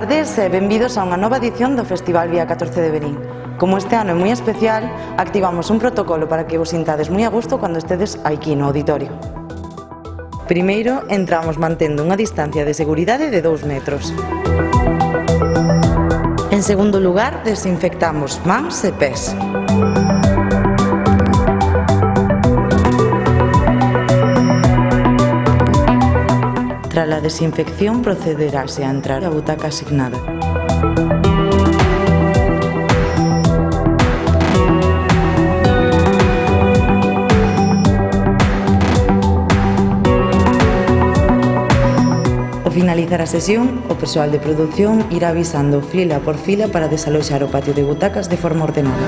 tardes e benvidos a unha nova edición do Festival Vía 14 de Verín. Como este ano é moi especial, activamos un protocolo para que vos sintades moi a gusto cando estedes aquí no auditorio. Primeiro, entramos mantendo unha distancia de seguridade de 2 metros. En segundo lugar, desinfectamos mans e pés. Tras a desinfección procederase a entrar a butaca asignada. Ao finalizar a sesión, o persoal de produción irá avisando fila por fila para desaloxar o patio de butacas de forma ordenada.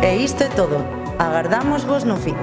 E isto é todo. Agardámosvos no FIC.